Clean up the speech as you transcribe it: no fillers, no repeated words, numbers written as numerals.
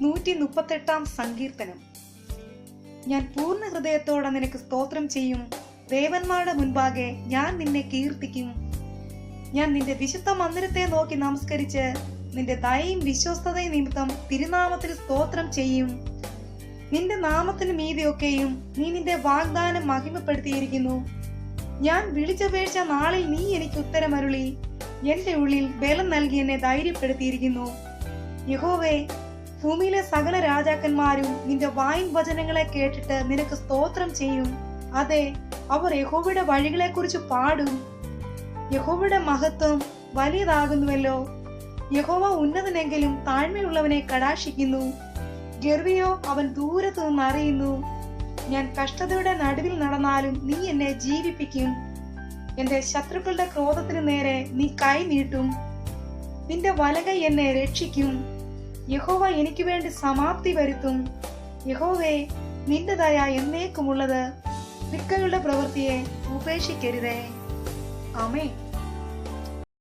138 സങ്കീർത്തനം. ഞാൻ പൂർണ്ണ ഹൃദയത്തോടെ നിനക്ക് സ്തോത്രം ചെയ്യും. ദേവന്മാരുടെ മുൻപാകെ ഞാൻ നിന്നെ കീർത്തിക്കും. ഞാൻ നിന്റെ വിശുദ്ധ മന്ദിരത്തെ നോക്കി നമസ്കരിച്ച് നിന്റെ ദയയും വിശ്വസ്തതയും നിമിത്തം തിരുനാമത്തിൽ സ്തോത്രം ചെയ്യും. നിന്റെ നാമത്തിന് മീതിയൊക്കെയും നീ നിന്റെ വാഗ്ദാനം മഹിമപ്പെടുത്തിയിരിക്കുന്നു. ഞാൻ വിളിച്ചപേക്ഷ നാളിൽ നീ എനിക്ക് ഉത്തരമരുളി. എന്റെ ഉള്ളിൽ ബലം നൽകി എന്നെ ധൈര്യപ്പെടുത്തിയിരിക്കുന്നു. യഹോവേ, ഭൂമിയിലെ സകല രാജാക്കന്മാരും നിന്റെ വായിൻ വചനങ്ങളെ കേട്ടിട്ട് നിനക്ക് സ്തോത്രം ചെയ്യും. അതെ, അവർ യഹോവയുടെ വഴികളെ കുറിച്ച് പാടും. യഹോവയുടെ മഹത്വം വലിയതാകുന്നുവല്ലോ. യഹോവ ഉന്നതനെങ്കിലും താഴ്മയുള്ളവനെ കടാക്ഷിക്കുന്നു. ഗർവിയോ അവൻ ദൂരത്ത് നിന്ന് അറിയുന്നു. ഞാൻ കഷ്ടതയുടെ നടുവിൽ നടന്നാലും നീ എന്നെ ജീവിപ്പിക്കും. എന്റെ ശത്രുക്കളുടെ ക്രോധത്തിന് നേരെ നീ കൈ നീട്ടും. നിന്റെ വലകൈ എന്നെ രക്ഷിക്കും. യഹോവ എനിക്ക് വേണ്ടി സമാപ്തി വരുത്തും. യഹോവേ, നിന്റെ ദയ എന്നേക്കുമുള്ളത്. തൃക്കൈകളുടെ പ്രവൃത്തിയെ ഉപേക്ഷിക്കരുതേ. ആമേൻ.